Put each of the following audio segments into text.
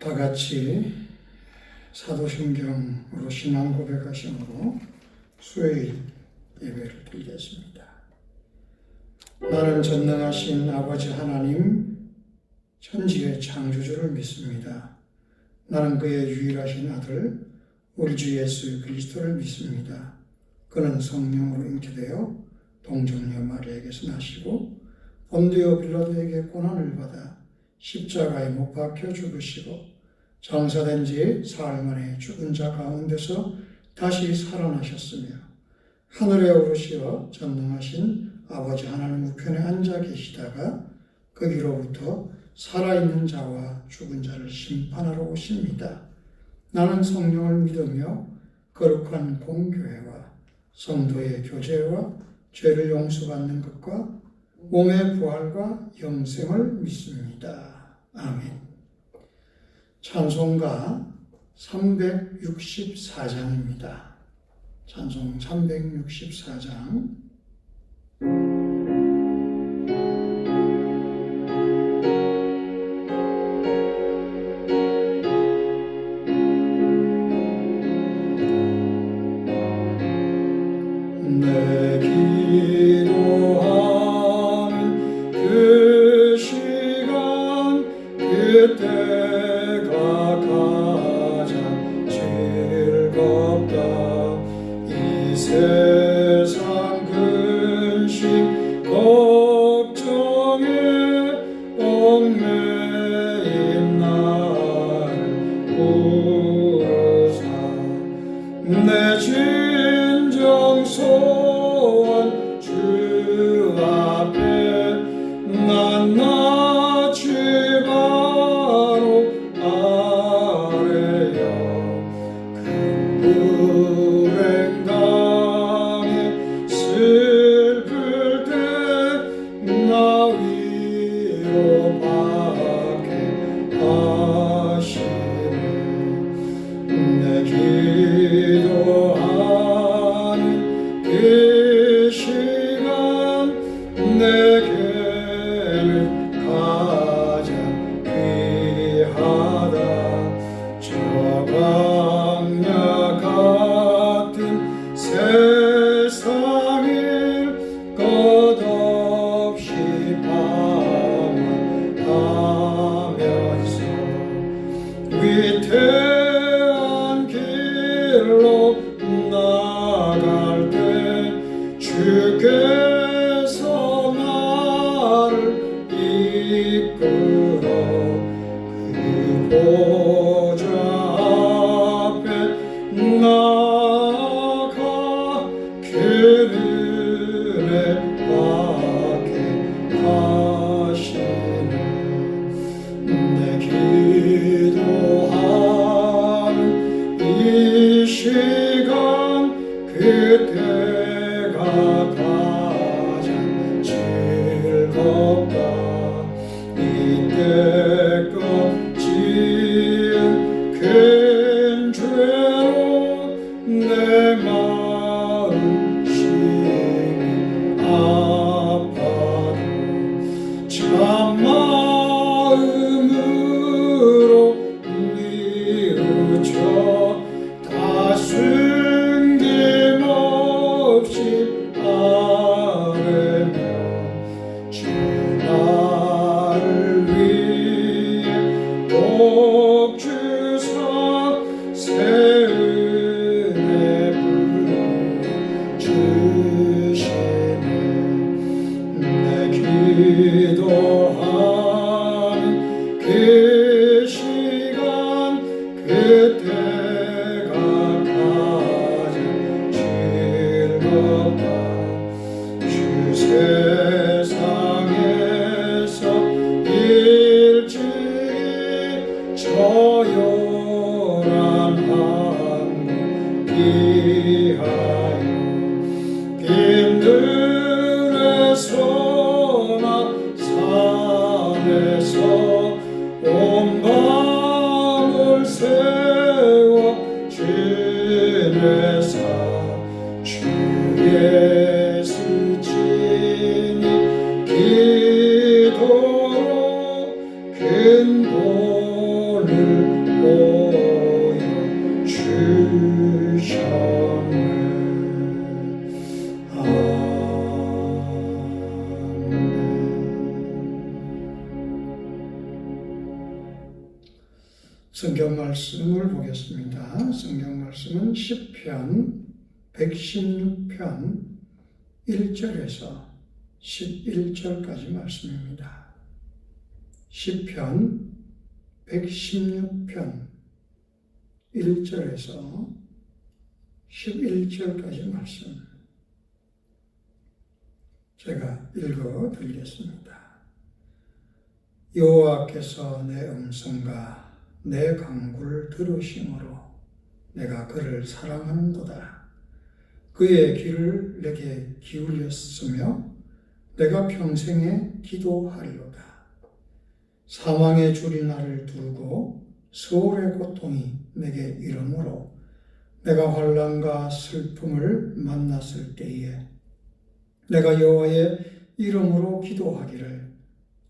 다 같이 사도신경으로 신앙 고백하심으로 수요일 예배를 드리겠습니다. 나는 전능하신 아버지 하나님 천지의 창조주를 믿습니다. 나는 그의 유일하신 아들 우리 주 예수 그리스도를 믿습니다. 그는 성령으로 잉태되어 동정녀 마리아에게서 나시고 본디오 빌라도에게 고난을 받아 십자가에 못 박혀 죽으시고 장사된 지 사흘 만에 죽은 자 가운데서 다시 살아나셨으며 하늘에 오르시어 전능하신 아버지 하나님 우편에 앉아 계시다가 거기로부터 살아있는 자와 죽은 자를 심판하러 오십니다. 나는 성령을 믿으며 거룩한 공교회와 성도의 교제와 죄를 용서받는 것과 몸의 부활과 영생을 믿습니다. 아멘. 찬송가 364장입니다. 찬송 364장. 내 기도하는 그 시간 그때가 가장 즐겁다. 이 세상 근심 걱정에 얽매인 나를 부르사 내 진정 소원 주 앞에 낱낱이 바로 아뢰어 그 불행강에 슬플 때 나 위로받게 하시네. 내 기도하는 그 시간 내게는 가장 귀하다. 저 광야 같은 세상을 끝없이 방황하면서 위태한 길로 나갈 때 주께서 나를 이끌어 그 보좌 앞에 나아가 그 은혜 받게 하시네. 내 기도하는 이 시간 그때가 가장 즐겁다. 이때껏 지은 큰 죄로 내 마음 심히 아파도 참마음으로 뉘우쳐 다 숨김없이 아뢰며 주 나를 위해 복 주사 새 은혜 부어주시네. 내 기도하는 그 시간 그때가 가장 즐겁다. 주 세상에서 일찍이 저요란 항구 피하여 빈들에서나 산에서 온 마음을 세워 지내사 주의 스친이 기도로 큰 돈을 보여주셨네. 성경 말씀을 보겠습니다. 성경 말씀은 시편 116편 1절에서 11절까지 말씀입니다. 시편 116편 1절에서 11절까지 말씀 제가 읽어 드리겠습니다. 여호와께서 내 음성과 내 간구를 들으심으로 내가 그를 사랑하는도다. 그의 귀를 내게 기울였으며 내가 평생에 기도하리로다. 사망의 줄이 나를 두르고 서울의 고통이 내게 이르므로 내가 환난과 슬픔을 만났을 때에 내가 여호와의 이름으로 기도하기를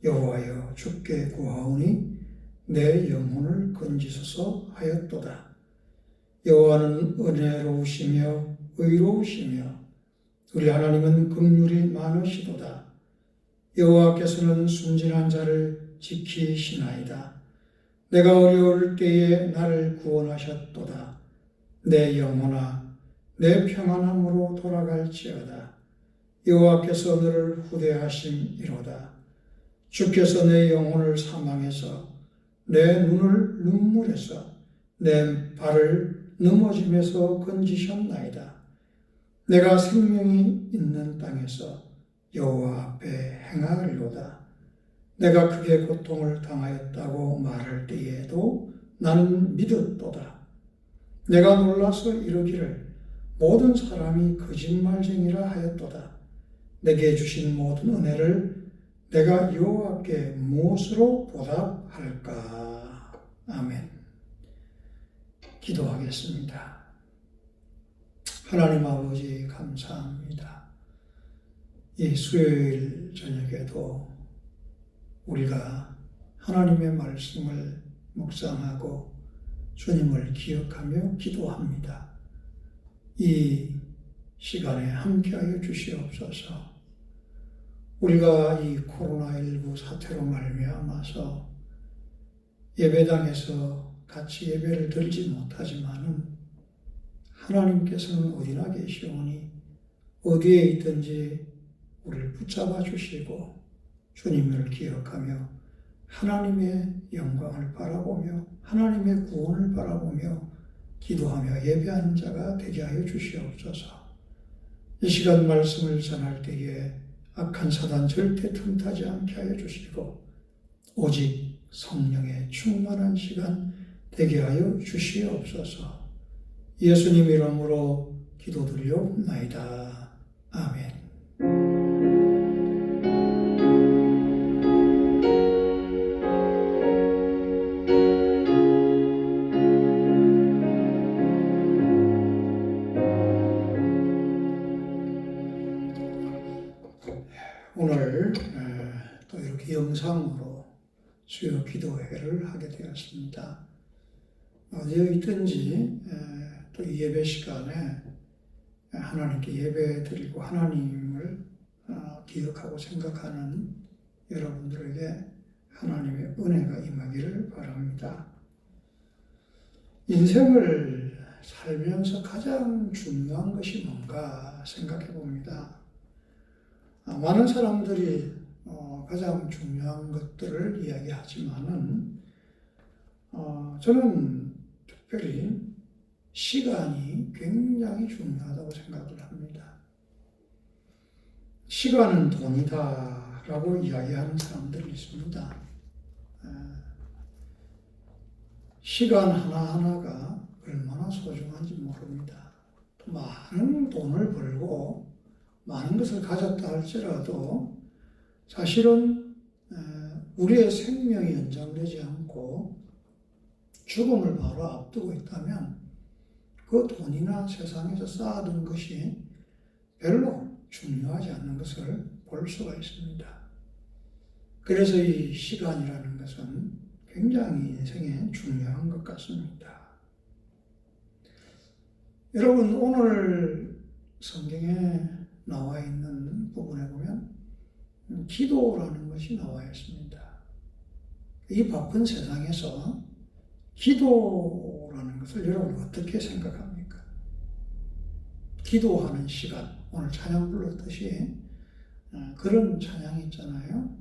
여호와여 주께 구하오니 내 영혼을 건지소서 하였도다. 여호와는 은혜로우시며 의로우시며 우리 하나님은 긍휼이 많으시도다. 여호와께서는 순진한 자를 지키시나이다. 내가 어려울 때에 나를 구원하셨도다. 내 영혼아 내 평안함으로 돌아갈지어다. 여호와께서 너를 후대하심이로다. 주께서 내 영혼을 사망해서 내 눈을 눈물에서 내 발을 넘어짐에서 건지셨나이다. 내가 생명이 있는 땅에서 여호와 앞에 행하리로다. 내가 크게 고통을 당하였다고 말할 때에도 나는 믿었도다. 내가 놀라서 이르기를 모든 사람이 거짓말쟁이라 하였도다. 내게 주신 모든 은혜를 내가 여호와께 무엇으로 보답할까? 아멘. 기도하겠습니다. 하나님 아버지 감사합니다. 이 수요일 저녁에도 우리가 하나님의 말씀을 묵상하고 주님을 기억하며 기도합니다. 이 시간에 함께하여 주시옵소서. 우리가 이 코로나19 사태로 말미암아서 예배당에서 같이 예배를 드리지 못하지만은 하나님께서는 어디나 계시오니 어디에 있든지 우리를 붙잡아 주시고 주님을 기억하며 하나님의 영광을 바라보며 하나님의 구원을 바라보며 기도하며 예배하는 자가 되게 하여 주시옵소서. 이 시간 말씀을 전할 때에 악한 사단 절대 틈타지 않게 하여 주시고 오직 성령의 충만한 시간 되게 하여 주시옵소서. 예수님 이름으로 기도드리옵나이다. 아멘. 오늘 또 이렇게 영상으로 수요 기도회를 하게 되었습니다. 어디에 있든지 또 이 예배 시간에 하나님께 예배 드리고 하나님을 기억하고 생각하는 여러분들에게 하나님의 은혜가 임하기를 바랍니다. 인생을 살면서 가장 중요한 것이 뭔가 생각해 봅니다. 많은 사람들이 가장 중요한 것들을 이야기하지만은 저는 특별히 시간이 굉장히 중요하다고 생각을 합니다. 시간은 돈이다라고 이야기하는 사람들이 있습니다. 시간 하나하나가 얼마나 소중한지 모릅니다. 또 많은 돈을 벌고 많은 것을 가졌다 할지라도 사실은 우리의 생명이 연장되지 않고 죽음을 바로 앞두고 있다면 그 돈이나 세상에서 쌓아둔 것이 별로 중요하지 않는 것을 볼 수가 있습니다. 그래서 이 시간이라는 것은 굉장히 인생에 중요한 것 같습니다. 여러분, 오늘 성경에 나와 있는 부분에 보면 기도라는 것이 나와 있습니다. 이 바쁜 세상에서 기도라는 것을 여러분 어떻게 생각합니까? 기도하는 시간, 오늘 찬양 불렀듯이 그런 찬양이 있잖아요.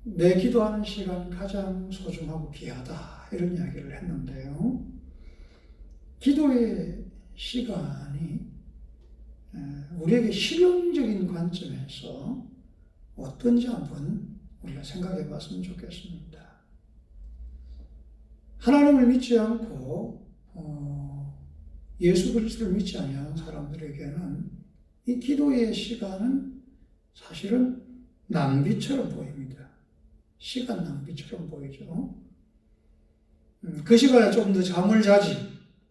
내 기도하는 시간 가장 소중하고 귀하다, 이런 이야기를 했는데요. 기도의 시간이 우리에게 실용적인 관점에서 어떤지 한번 우리가 생각해 봤으면 좋겠습니다. 하나님을 믿지 않고 예수 그리스도를 믿지 않는 사람들에게는 이 기도의 시간은 사실은 낭비처럼 보입니다. 시간 낭비처럼 보이죠. 그 시간에 좀 더 잠을 자지,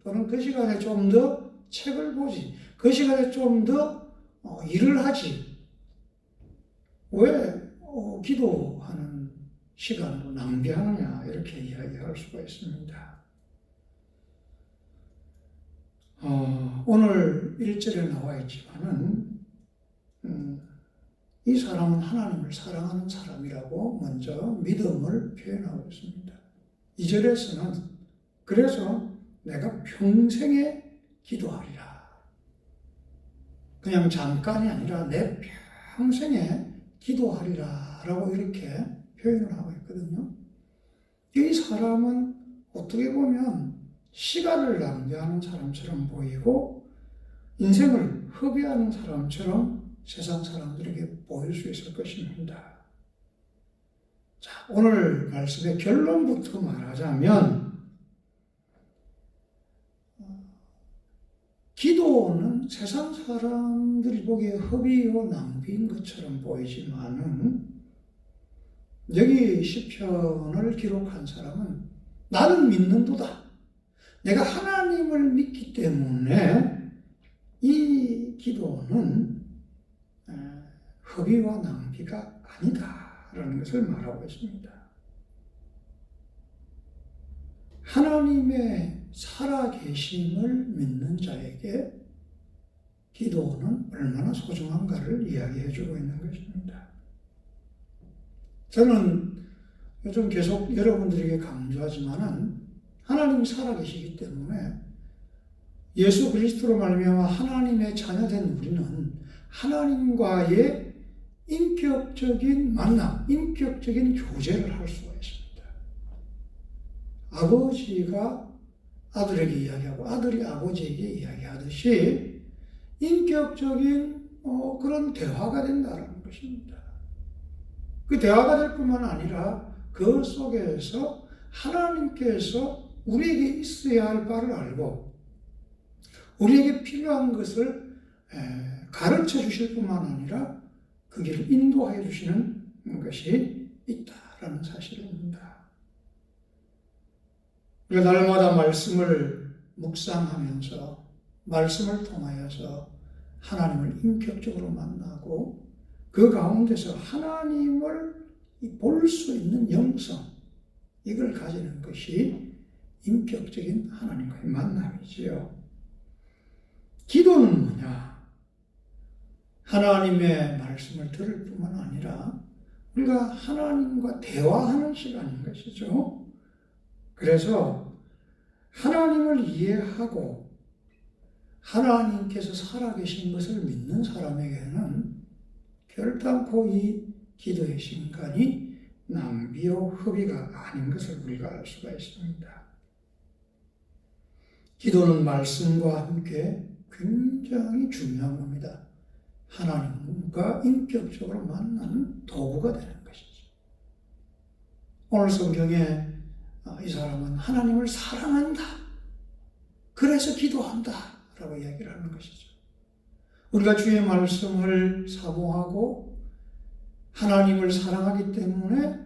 또는 그 시간에 좀 더 책을 보지, 그 시간에 좀 더 일을 하지. 왜 기도하는 시간을 낭비하느냐, 이렇게 이야기할 수가 있습니다. 오늘 1절에 나와 있지만은 이 사람은 하나님을 사랑하는 사람이라고 먼저 믿음을 표현하고 있습니다. 2절에서는 그래서 내가 평생에 기도하리라. 그냥 잠깐이 아니라 내 평생에 기도하리라 라고 이렇게 표현을 하고 있거든요. 이 사람은 어떻게 보면 시간을 낭비하는 사람처럼 보이고 인생을 허비하는 사람처럼 세상 사람들에게 보일 수 있을 것입니다. 자, 오늘 말씀의 결론부터 말하자면 기도는 세상 사람들이 보기에 허비요 낭비인 것처럼 보이지만은 여기 시편을 기록한 사람은 나는 믿는도다. 내가 하나님을 믿기 때문에 이 기도는 허비와 낭비가 아니다라는 것을 말하고 있습니다. 하나님의 살아계심을 믿는 자에게 기도는 얼마나 소중한가를 이야기해 주고 있는 것입니다. 저는 요즘 계속 여러분들에게 강조하지만은 하나님이 살아계시기 때문에 예수 그리스도로 말미암아 하나님의 자녀된 우리는 하나님과의 인격적인 만남, 인격적인 교제를 할 수가 있습니다. 아버지가 아들에게 이야기하고 아들이 아버지에게 이야기하듯이 인격적인 그런 대화가 된다는 것입니다. 그 대화가 될 뿐만 아니라 그 속에서 하나님께서 우리에게 있어야 할 바를 알고 우리에게 필요한 것을 가르쳐 주실 뿐만 아니라 그 길을 인도하여 주시는 것이 있다라는 사실입니다. 우리가 날마다 말씀을 묵상하면서 말씀을 통하여서 하나님을 인격적으로 만나고 그 가운데서 하나님을 볼 수 있는 영성, 이걸 가지는 것이 인격적인 하나님과의 만남이지요. 기도는 뭐냐? 하나님의 말씀을 들을 뿐만 아니라 우리가 하나님과 대화하는 시간인 것이죠. 그래서 하나님을 이해하고 하나님께서 살아계신 것을 믿는 사람에게는 결단코 이 기도의 시간이 낭비요 허비가 아닌 것을 우리가 알 수가 있습니다. 기도는 말씀과 함께 굉장히 중요한 겁니다. 하나님과 인격적으로 만나는 도구가 되는 것이죠. 오늘 성경에 이 사람은 하나님을 사랑한다. 그래서 기도한다. 라고 이야기를 하는 것이죠. 우리가 주의 말씀을 사모하고 하나님을 사랑하기 때문에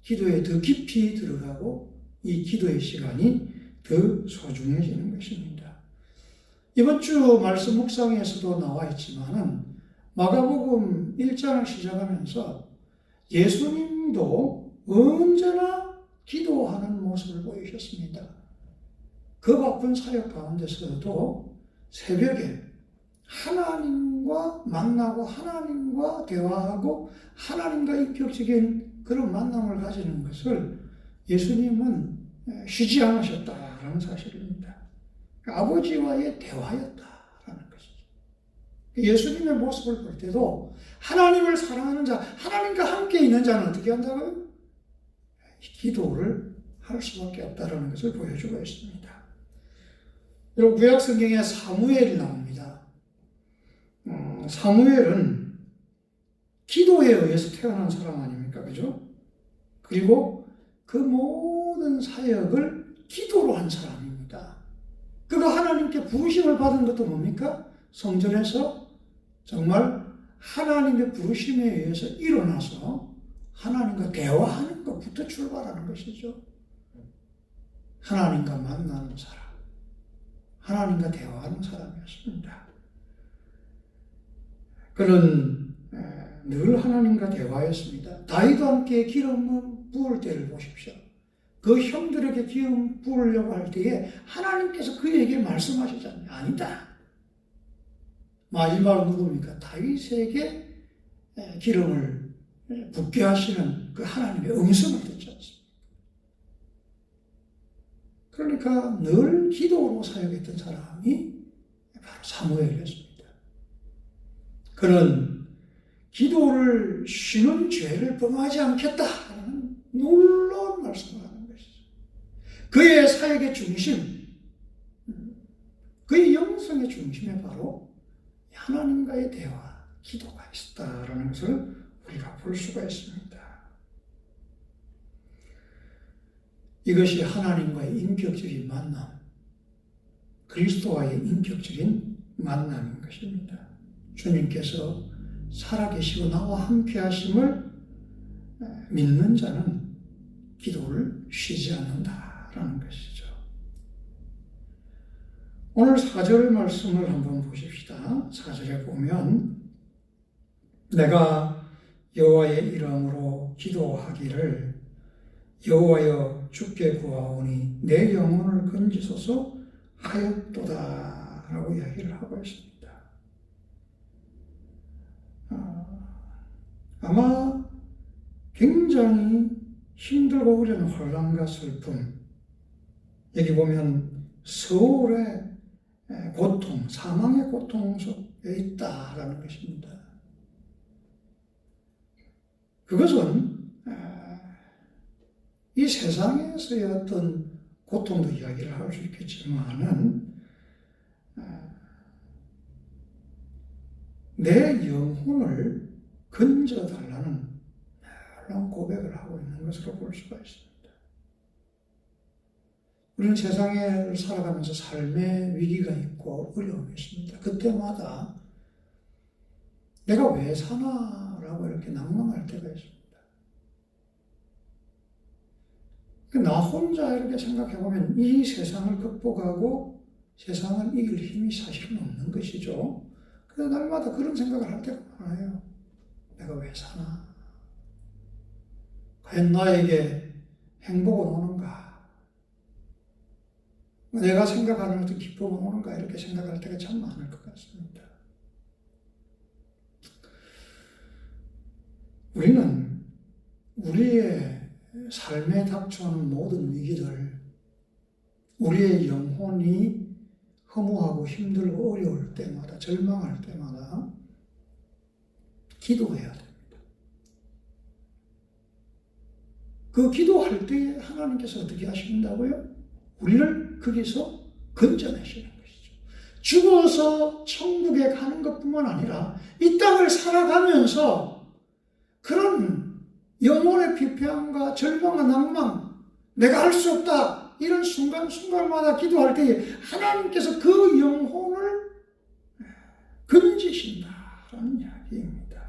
기도에 더 깊이 들어가고 이 기도의 시간이 더 소중해지는 것입니다. 이번 주 말씀 묵상에서도 나와 있지만은 마가복음 1장을 시작하면서 예수님도 언제나 기도하는 모습을 보이셨습니다. 그 바쁜 사역 가운데서도 새벽에 하나님과 만나고 하나님과 대화하고 하나님과 인격적인 그런 만남을 가지는 것을 예수님은 쉬지 않으셨다라는 사실입니다. 아버지와의 대화였다라는 것이죠. 예수님의 모습을 볼 때도 하나님을 사랑하는 자, 하나님과 함께 있는 자는 어떻게 한다고요? 기도를 할 수밖에 없다라는 것을 보여주고 있습니다. 여러분, 구약 성경에 사무엘이 나옵니다. 사무엘은 기도에 의해서 태어난 사람 아닙니까? 그죠? 그리고 그 모든 사역을 기도로 한 사람입니다. 그가 하나님께 부르심을 받은 것도 뭡니까? 성전에서 정말 하나님의 부르심에 의해서 일어나서 하나님과 대화하는 것부터 출발하는 것이죠. 하나님과 만나는 사람, 하나님과 대화하는 사람이었습니다. 그는 늘 하나님과 대화했습니다. 다윗과 함께 기름 부을 때를 보십시오. 그 형들에게 기름 부으려고 할 때에 하나님께서 그에게 말씀하시잖아요. 아니다. 마지막으로 누굽니까? 다윗에게 기름을 붓게 하시는 그 하나님의 음성을 듣지 않습니까? 그러니까 늘 기도로 사역했던 사람이 바로 사무엘이었습니다. 그는 기도를 쉬는 죄를 범하지 않겠다라는 놀라운 말씀을 하는 것이죠. 그의 사역의 중심, 그의 영성의 중심에 바로 하나님과의 대화, 기도가 있었다라는 것을 우리가 볼 수가 있습니다. 이것이 하나님과의 인격적인 만남, 그리스도와의 인격적인 만남인 것입니다. 주님께서 살아계시고 나와 함께 하심을 믿는 자는 기도를 쉬지 않는다라는 것이죠. 오늘 4절 말씀을 한번 보십시다. 4절에 보면 내가 여호와의 이름으로 기도하기를 여호와여 주께 구하오니 내 영혼을 건지소서 하였도다 라고 이야기를 하고 있습니다. 아마 굉장히 힘들고 어려운 혼란과 슬픔, 여기 보면 서울의 고통, 사망의 고통 속에 있다라는 것입니다. 그것은 이 세상에서의 어떤 고통도 이야기를 할 수 있겠지만은 내 영혼을 건져달라는 놀라운 고백을 하고 있는 것으로 볼 수가 있습니다. 우리는 세상에 살아가면서 삶의 위기가 있고 어려움이 있습니다. 그때마다 내가 왜 사나라고 이렇게 낭망할 때가 있습니다. 나 혼자 이렇게 생각해보면 이 세상을 극복하고 세상을 이길 힘이 사실은 없는 것이죠. 그래서 날마다 그런 생각을 할 때가 많아요. 내가 왜 사나? 과연 나에게 행복은 오는가? 내가 생각하는 어떤 기쁨은 오는가? 이렇게 생각할 때가 참 많을 것 같습니다. 우리는 우리의 삶에 닥쳐오는 모든 위기들, 우리의 영혼이 허무하고 힘들고 어려울 때마다, 절망할 때마다 기도해야 됩니다. 그 기도할 때 하나님께서 어떻게 하신다고요? 우리를 거기서 건져내시는 것이죠. 죽어서 천국에 가는 것뿐만 아니라 이 땅을 살아가면서 그런 영혼의 피폐함과 절망과 낭망, 내가 할 수 없다, 이런 순간순간마다 기도할 때에 하나님께서 그 영혼을 건지신다라는 이야기입니다.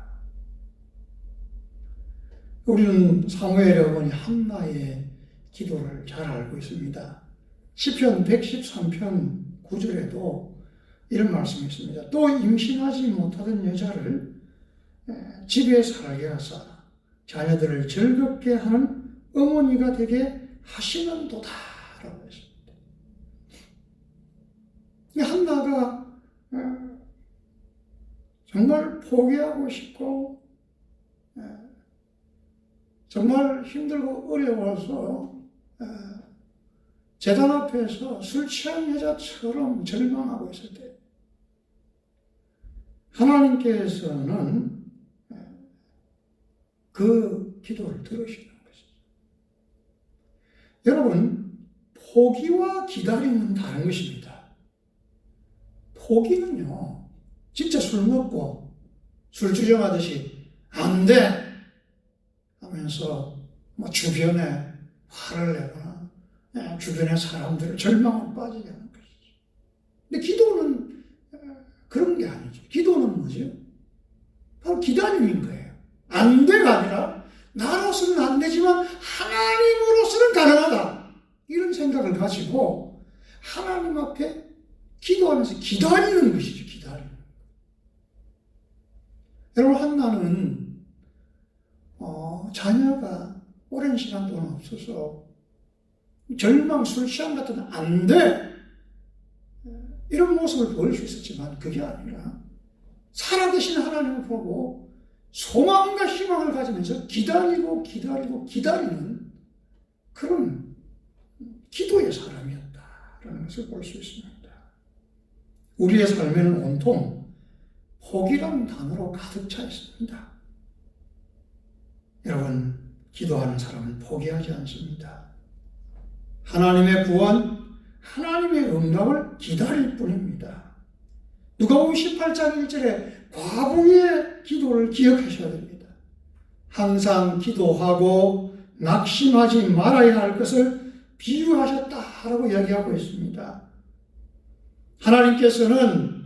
우리는 사무엘의 어머니 한나의 기도를 잘 알고 있습니다. 시편 113편 9절에도 이런 말씀이 있습니다. 또 임신하지 못하던 여자를 집에 살게 하사 자녀들을 즐겁게 하는 어머니가 되게 하시는도다라고 했습니다. 한나가 정말 포기하고 싶고 정말 힘들고 어려워서 제단 앞에서 술 취한 여자처럼 절망하고 있을 때 하나님께서는 그 기도를 들으시는 것이죠. 여러분, 포기와 기다림은 다른 것입니다. 포기는요, 진짜 술 먹고 술 주정하듯이 안 돼 하면서 주변에 화를 내거나 주변의 사람들을 절망을 빠지게 하는 것이죠. 근데 기도는 그런 게 아니죠. 기도는 뭐죠? 바로 기다림인 거예요. 안 돼가 아니라 나로서는 안 되지만 하나님으로서는 가능하다. 이런 생각을 가지고 하나님 앞에 기도하면서 기다리는 것이죠. 기다리는. 여러분, 한나는 자녀가 오랜 시간 동안 없어서 절망, 술 취함 같은 안 돼! 이런 모습을 보일 수 있었지만 그게 아니라 살아계신 하나님을 보고 소망과 희망을 가지면서 기다리고 기다리는 그런 기도의 사람이었다라는 것을 볼 수 있습니다. 우리의 삶에는 온통 포기라는 단어로 가득 차 있습니다. 여러분, 기도하는 사람은 포기하지 않습니다. 하나님의 구원, 하나님의 응답을 기다릴 뿐입니다. 누가복음 18장 1절에 과부의 기도를 기억하셔야 됩니다. 항상 기도하고 낙심하지 말아야 할 것을 비유하셨다라고 이야기하고 있습니다. 하나님께서는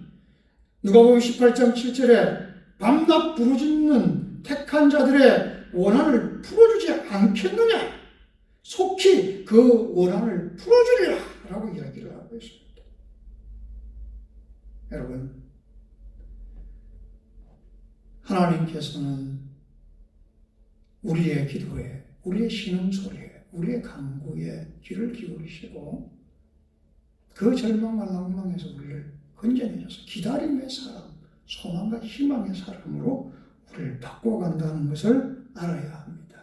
누가복음 18장 7절에 밤낮 부르짖는 택한 자들의 원한을 풀어주지 않겠느냐? 속히 그 원한을 풀어주리라 라고 이야기를 하고 있습니다. 여러분, 하나님께서는 우리의 기도에, 우리의 신음소리에, 우리의 간구에 귀를 기울이시고 그 절망과 낭망에서 우리를 건져내셔서 기다림의 사람, 소망과 희망의 사람으로 우리를 바꿔간다는 것을 알아야 합니다.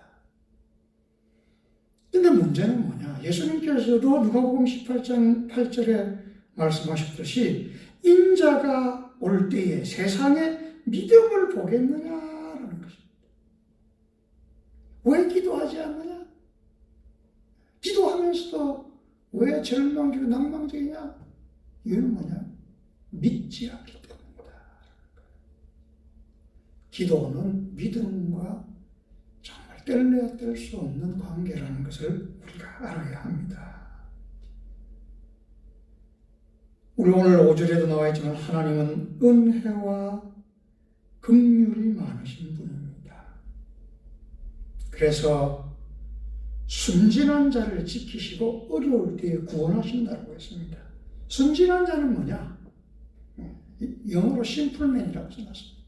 근데 문제는 뭐냐? 예수님께서도 누가복음 18장 8절에 말씀하셨듯이 인자가 올 때에 세상에 믿음을 보겠느냐라는 것입니다. 왜 기도하지 않느냐? 기도하면서도 왜 절망적이고 낭망적이냐? 이유는 뭐냐? 믿지 않기 때문이다. 기도는 믿음과 정말 뗄래야 뗄 수 없는 관계라는 것을 우리가 알아야 합니다. 우리 오늘 5절에도 나와 있지만 하나님은 은혜와 긍휼이 많으신 분입니다. 그래서 순진한 자를 지키시고 어려울 때에 구원하신다고 했습니다. 순진한 자는 뭐냐? 영어로 심플맨이라고 써놨습니다.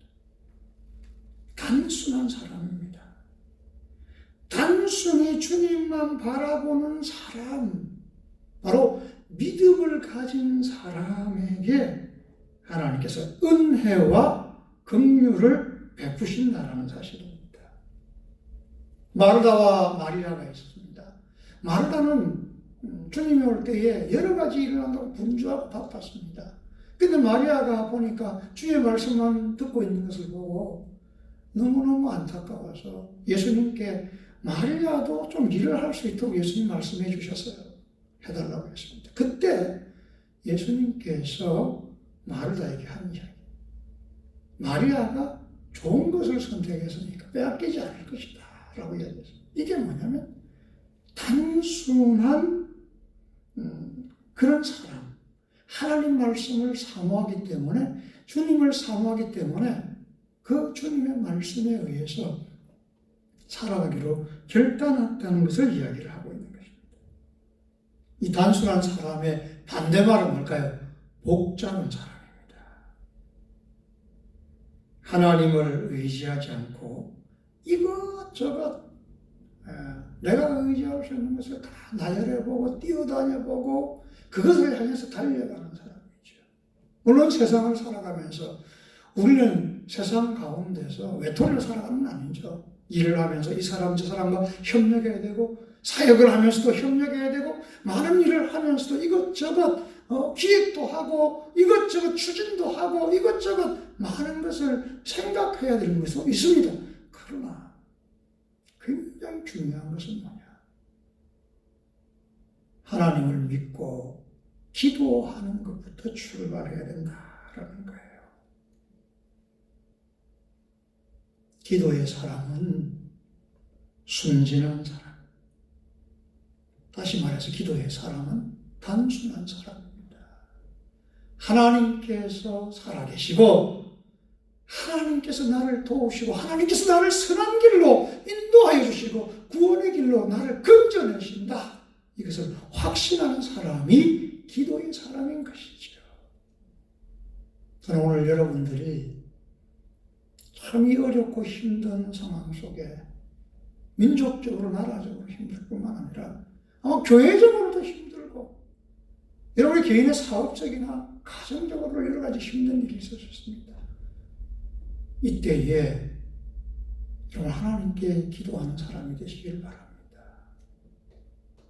단순한 사람입니다. 단순히 주님만 바라보는 사람, 바로 믿음을 가진 사람에게 하나님께서 은혜와 긍휼을 베푸신다라는 사실입니다. 마르다와 마리아가 있었습니다. 마르다는 주님이 올 때에 여러 가지 일을 한다고 분주하고 바빴습니다. 근데 마리아가 보니까 주의 말씀만 듣고 있는 것을 보고 너무너무 안타까워서 예수님께 마리아도 좀 일을 할 수 있도록 예수님 말씀해 주셨어요. 해달라고 했습니다. 그때 예수님께서 마르다에게 한 이야기. 마리아가 좋은 것을 선택했으니까 빼앗기지 않을 것이다 라고 이야기했습니다. 이게 뭐냐면 단순한 그런 사람, 하나님 말씀을 사모하기 때문에, 주님을 사모하기 때문에 그 주님의 말씀에 의해서 살아가기로 결단했다는 것을 이야기를 하고 있는 것입니다. 이 단순한 사람의 반대말은 뭘까요? 복잡한 사람입니다. 하나님을 의지하지 않고 이것저것 내가 의지할 수 있는 것을 다 나열해보고 뛰어다녀보고 그것을 향해서 달려가는 사람이죠. 물론 세상을 살아가면서 우리는 세상 가운데서 외톨이로 살아가는 건 아니죠. 일을 하면서 이 사람 저 사람과 협력해야 되고 사역을 하면서도 협력해야 되고 많은 일을 하면서도 이것저것 기획도 하고 이것저것 추진도 하고 이것저것 많은 것을 생각해야 되는 것도 있습니다. 그러나 굉장히 중요한 것은 뭐냐? 하나님을 믿고 기도하는 것부터 출발해야 된다라는 거예요. 기도의 사람은 순진한 사람. 다시 말해서 기도의 사람은 단순한 사람입니다. 하나님께서 살아계시고 하나님께서 나를 도우시고 하나님께서 나를 선한 길로 인도하여 주시고 구원의 길로 나를 건져내신다. 이것을 확신하는 사람이 기도의 사람인 것이죠. 저는 오늘 여러분들이 참이 어렵고 힘든 상황 속에 민족적으로 나라적으로 힘들 뿐만 아니라 아마 교회적으로도 힘들고 여러분의 개인의 사업적이나 가정적으로 여러 가지 힘든 일이 있었습니다. 이때에 여러분 하나님께 기도하는 사람이 되시길 바랍니다.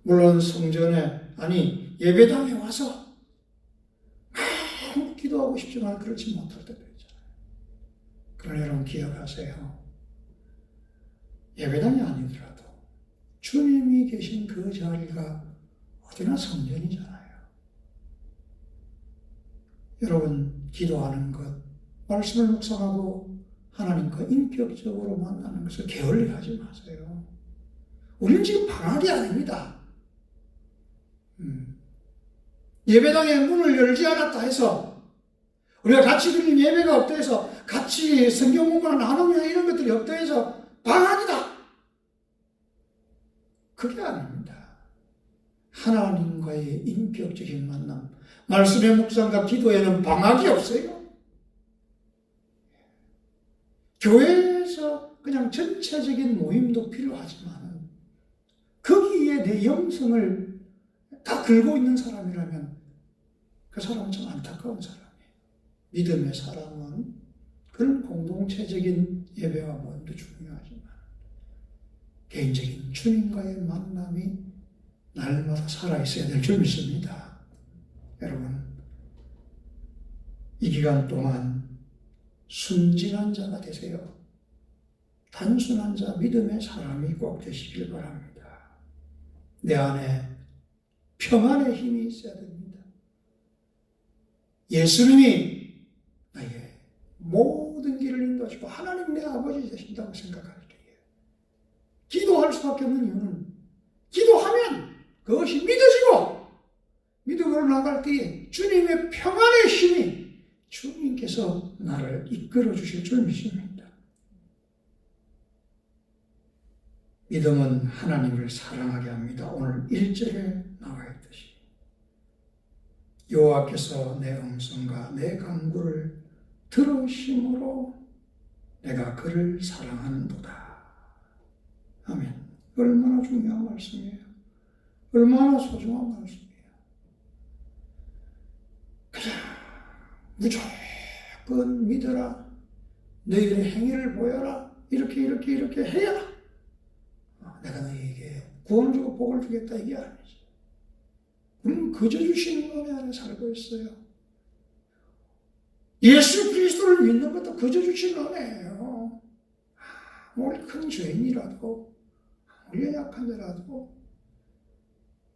물론 성전에 아니 예배당에 와서 너무 기도하고 싶지만 그렇지 못할 때도 있잖아요. 그러나 여러분 기억하세요. 예배당이 아니더라도 주님이 계신 그 자리가 어디나 성전이잖아요. 여러분 기도하는 것, 말씀을 묵상하고 하나님과 인격적으로 만나는 것을 게을리하지 마세요. 우리는 지금 방학이 아닙니다. 예배당의 문을 열지 않았다 해서 우리가 같이 드리는 예배가 없다 해서 같이 성경 공부나 나눔이나 이런 것들이 없다 해서 방학이다. 그게 아닙니다. 하나님과의 인격적인 만남, 말씀의 묵상과 기도에는 방학이 없어요. 교회에서 그냥 전체적인 모임도 필요하지만 거기에 내 영성을 다 긁고 있는 사람이라면 그 사람은 참 안타까운 사람이에요. 믿음의 사람은 그런 공동체적인 예배와 모임도 중요하지만 개인적인 주님과의 만남이 날마다 살아있어야 될 줄 믿습니다. 여러분, 이 기간 동안 순진한 자가 되세요. 단순한 자, 믿음의 사람이 꼭 되시길 바랍니다. 내 안에 평안의 힘이 있어야 됩니다. 예수님이 나의 모든 길을 인도하시고 하나님 내 아버지 되신다고 생각할 때에 기도할 수밖에 없는 이유는 기도하면 그것이 믿어지고 믿음으로 나갈 때에 주님의 평안의 힘이 주님께서 나를 이끌어 주실 줄 믿습니다. 믿음은 하나님을 사랑하게 합니다. 오늘 1절에 나와 있듯이 여호와께서 내 음성과 내 간구를 들으심으로 내가 그를 사랑하는도다. 아멘. 얼마나 중요한 말씀이에요. 얼마나 소중한 말씀이에요. 그냥 무조건 믿어라. 너희의 행위를 보여라. 이렇게 해야 내가 너희에게 구원 주고 복을 주겠다 이게 아니지. 우리는 그저 주시는 은혜 안에 살고 있어요. 예수 그리스도를 믿는 것도 그저 주시는 은혜예요. 아무리 큰 죄인이라도 아무리 약한 자라도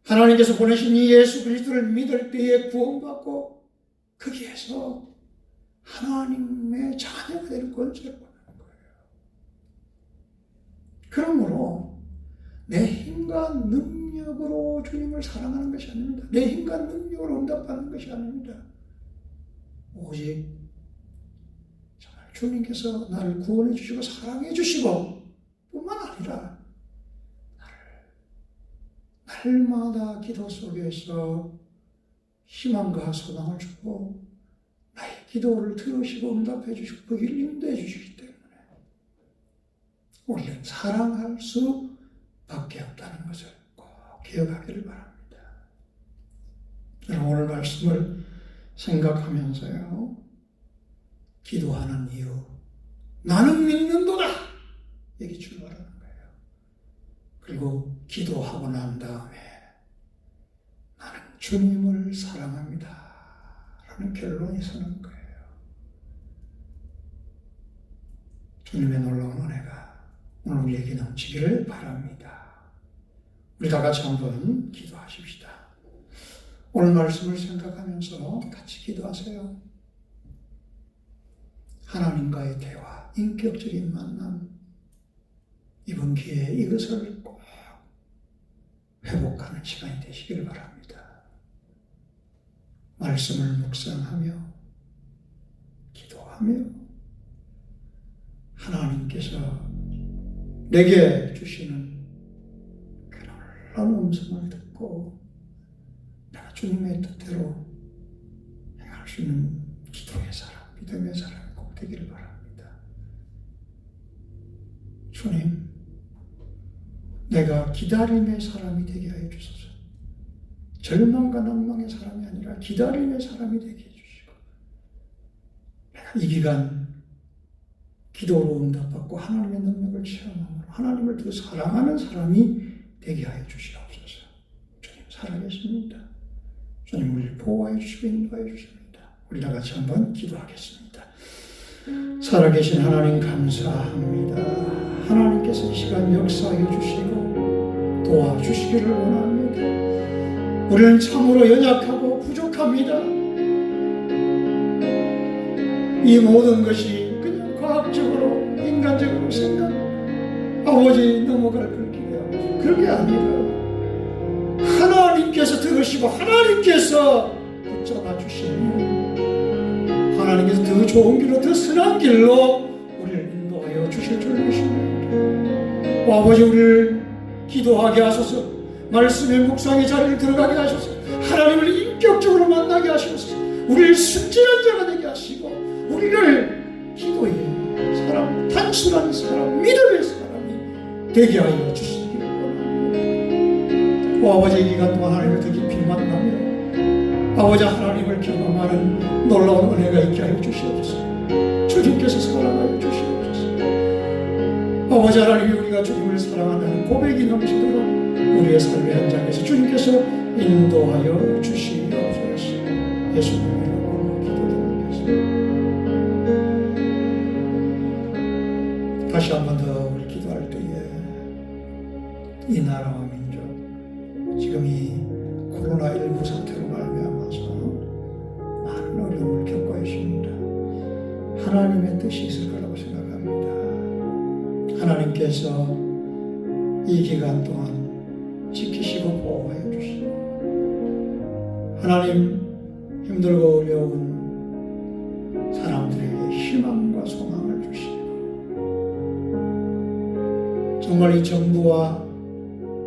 하나님께서 보내신 이 예수 그리스도를 믿을 때에 구원받고 거기에서 하나님의 자녀가 되는 권세를 받는 거예요. 그러므로 내 힘과 능력으로 주님을 사랑하는 것이 아닙니다. 내 힘과 능력으로 응답받는 것이 아닙니다. 오직 정말 주님께서 나를 구원해 주시고 사랑해 주시고 뿐만 아니라 날마다 기도 속에서 희망과 소망을 주고 나의 기도를 들으시고 응답해 주시고 그 길을 인도해 주시기 때문에 우리는 사랑할 수 밖에 없다는 것을 꼭 기억하기를 바랍니다. 여러분, 오늘 말씀을 생각하면서요, 기도하는 이유, 나는 믿는도다! 여기 출발하는 거예요. 그리고 기도하고 난 다음에 나는 주님을 사랑합니다 라는 결론이 서는 거예요. 주님의 놀라운 은혜가 오늘 우리에게 넘치기를 바랍니다. 우리 다 같이 한번 기도하십시다. 오늘 말씀을 생각하면서 같이 기도하세요. 하나님과의 대화, 인격적인 만남, 이번 기회에 이것을 꼭 회복하는 시간이 되시기를 바랍니다. 말씀을 묵상하며 기도하며 하나님께서 내게 주시는 그 놀라운 음성을 듣고 내가 주님의 뜻대로 행할 수 있는 기도의 사람, 믿음의 사람이 꼭 되기를 바랍니다. 주님, 내가 기다림의 사람이 되게 하여 주소서. 절망과 낭망의 사람이 아니라 기다림의 사람이 되게 해주시고, 내가 이 기간 기도로 응답받고 하나님의 능력을 체험함으로 하나님을 더 사랑하는 사람이 되게 하여 주시옵소서. 주님 살아계십니다. 주님 우리를 보호하여 주시고 인도하여 주십니다. 우리 다 같이 한번 기도하겠습니다. 살아계신 하나님 감사합니다. 하나님께서 이 시간 역사하여 주시고 도와주시기를 원합니다. 우리는 참으로 연약하고 부족합니다. 이 모든 것이 과학적으로, 인간적으로 생각, 아버지 넘어갈 그렇게 그게 아니라 하나님께서 들으시고 하나님께서 붙잡아 주시면 하나님께서 더 좋은 길로, 더 선한 길로 우리를 인도하여 주실 줄 믿습니다. 아버지, 우리를 기도하게 하소서. 말씀의 묵상의 자리를 들어가게 하소서. 하나님을 인격적으로 만나게 하소서. 우리를 순진한 자가 되게 하시고 우리를 기도의 사람, 단순한 사람, 믿음의 사람이 되게 하여 주시기를 원합니다. 아버지, 이 기간 동안 하나님을 더 깊이 만나며 아버지 하나님을 경험하는 놀라운 은혜가 있게 하여 주시옵소서. 주님께서 사랑하여 주시옵소서. 아버지 하나님이 우리가 주님을 사랑한다는 고백이 넘치도록 우리의 삶의 현장에서 주님께서 인도하여 주시옵소서. 예수님의 이름으로 기도드리겠습니다. 다시 한 번 더 우리 기도할 때에 이 나라와 민족, 지금 이 코로나19 사태로 말미암아서 많은 어려움을 겪고 있습니다. 하나님의 뜻이 있을 거라고 생각합니다. 하나님께서 이 기간 동안 지키시고 보호하여 주시고 하나님, 힘들고 어려운 사람들에게 희망과 소망을 주시고 정말 이 정부와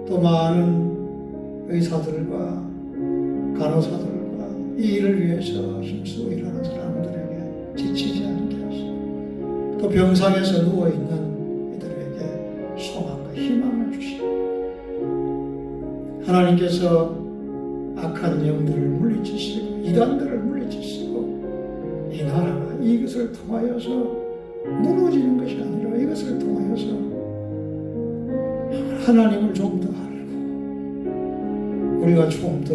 또 많은 의사들과 간호사들과 이 일을 위해서 힘쓰고 일하는 사람들에게 지치지 않게 하시고 또 병상에서 누워있는 이들에게 소망과 희망을 주시고 하나님께서 악한 영들을 물리치시고 이단들을 물리치시고 이 나라가 이것을 통하여서 무너지는 것이 아니라 이것을 통하여서 하나님을 좀 더 알고 우리가 좀 더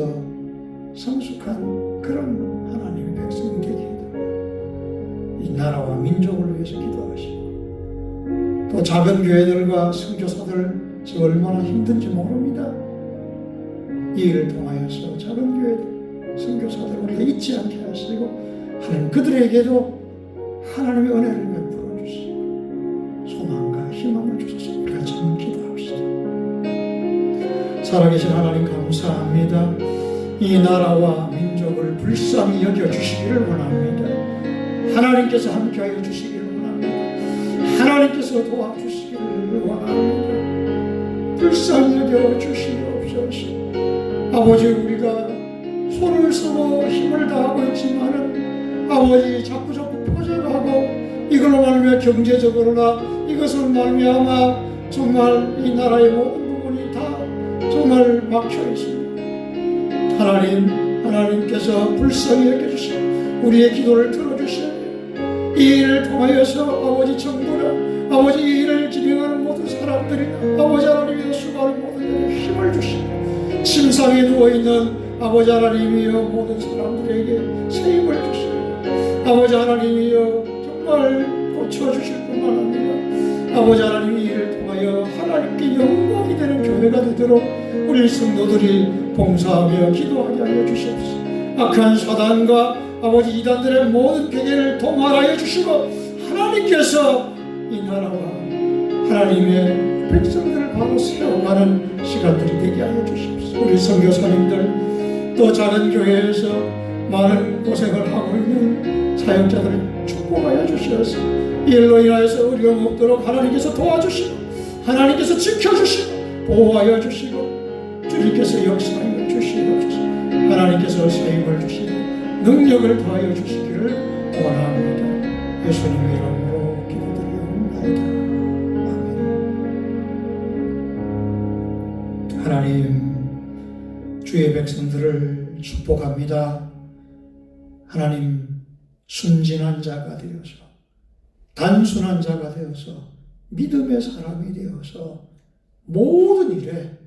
성숙한 그런 하나님의 백성이 되게 해달라고 이 나라와 민족을 위해서 기도하시고 또 작은 교회들과 선교사들 지금 얼마나 힘든지 모릅니다. 이 일을 통하여서 작은 교회들, 선교사들 우리가 잊지 않게 하시고 하나님 그들에게도 하나님의 은혜를 베풀어 주시고 소망과 희망을 주셔서 우리가 참 기도합시다. 살아계신 하나님 감사합니다. 이 나라와 민족을 불쌍히 여겨주시기를 원합니다. 하나님께서 함께하여 주시기를 원합니다. 하나님께서 도와주시기를 원합니다. 불쌍히 여겨주시옵소서. 아버지, 우리가 손을 쓰고 힘을 다하고 있지만은 아버지 자꾸 포장하고 이걸로 말미암아 경제적으로나 이것으로 말미암아 정말 이 나라의 모든 부분이 정말 막혀 있습니다. 하나님께서 불쌍히 여겨주시고 우리의 기도를 들어주셔야 돼요. 이 일을 통하여서 아버지 정부나 아버지 이 일을 진행하는 모든 사람들이나 아버지 하나님의 수고하는 모든 일에 힘을 주시고 침상에 누워있는 아버지 하나님이여 모든 사람들에게 새 힘을 주시고 아버지 하나님이여 정말 고쳐주실 뿐만 아니라 아버지 하나님 이 일을 통하여 하나님께 영광이 되는 교회가 되도록 우리 성도들이 봉사하며 기도하게 하여 주시옵소서. 악한 사단과 아버지 이단들의 모든 계계를 동원하여 주시고 하나님께서 이 나라와 하나님의 백성들을 바로 세워가는 시간들이 되게 하여 주시옵소서. 우리 선교사님들 또 작은 교회에서 많은 고생을 하고 있는 사역자들을 축복하여 주시옵소서. 이 일로 인하여서 어려움 없도록 하나님께서 도와주시고 하나님께서 지켜주시고 보호하여 주시고 주님께서 역사하여 주시옵소서. 하나님께서 새 힘을 주시고 능력을 더하여 주시기를 원합니다. 예수님의 이름으로 기도드리옵나이다. 아멘. 하나님, 주의 백성들을 축복합니다. 하나님, 순진한 자가 되어서 단순한 자가 되어서 믿음의 사람이 되어서 모든 일에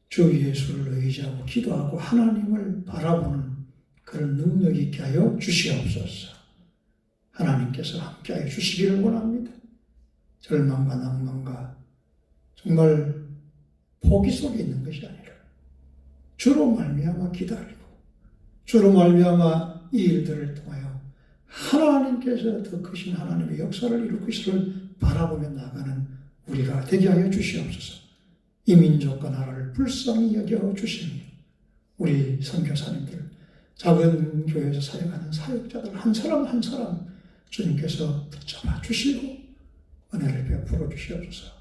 주 예수를 의지하고 기도하고 하나님을 바라보는 그런 능력이 있게 하여 주시옵소서. 하나님께서 함께하여 주시기를 원합니다. 절망과 낭만과 정말 포기 속에 있는 것이 아니라 주로 말미암아 기다리고 주로 말미암아 이 일들을 통하여 하나님께서 더 크신 하나님의 역사를 이루고 있음을 바라보며 나가는 우리가 되게 하여 주시옵소서. 이 민족과 나라를 불쌍히 여겨 주시며 우리 선교사님들, 작은 교회에서 사역하는 사역자들 한 사람 한 사람 주님께서 붙잡아 주시고 은혜를 베풀어 주시옵소서.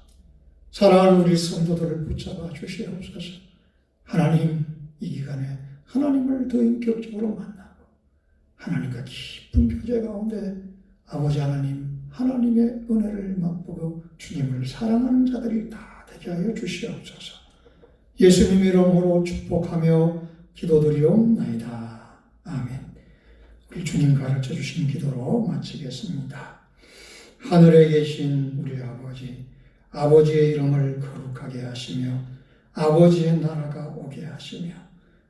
사랑하는 우리 성도들을 붙잡아 주시옵소서. 하나님, 이 기간에 하나님을 더 인격적으로 만나고 하나님과 깊은 교제 가운데 아버지 하나님, 하나님의 은혜를 맛보고 주님을 사랑하는 자들이 다 되게 하여 주시옵소서. 예수님 이름으로 축복하며 기도드리옵나이다. 아멘. 우리 주님 가르쳐 주신 기도로 마치겠습니다. 하늘에 계신 우리 아버지, 아버지의 이름을 거룩하게 하시며 아버지의 나라가 오게 하시며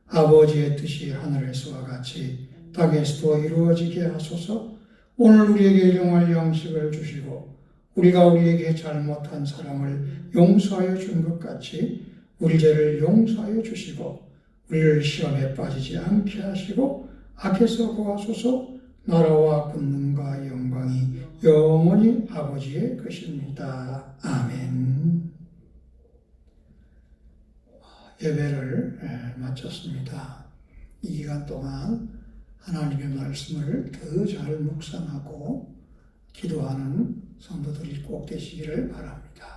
아버지의 뜻이 하늘에서와 같이 땅에서도 이루어지게 하소서. 오늘 우리에게 일용할 양식을 주시고 우리가 우리에게 잘못한 사람을 용서하여 준 것 같이 우리 죄를 용서하여 주시고 우리를 시험에 빠지지 않게 하시고 악에서 구하소서. 나라와 권능과 영광이 영원히 아버지의 것입니다. 아멘. 예배를 마쳤습니다. 이 기간 동안 하나님의 말씀을 더 잘 묵상하고 기도하는 성도들이 꼭 되시기를 바랍니다.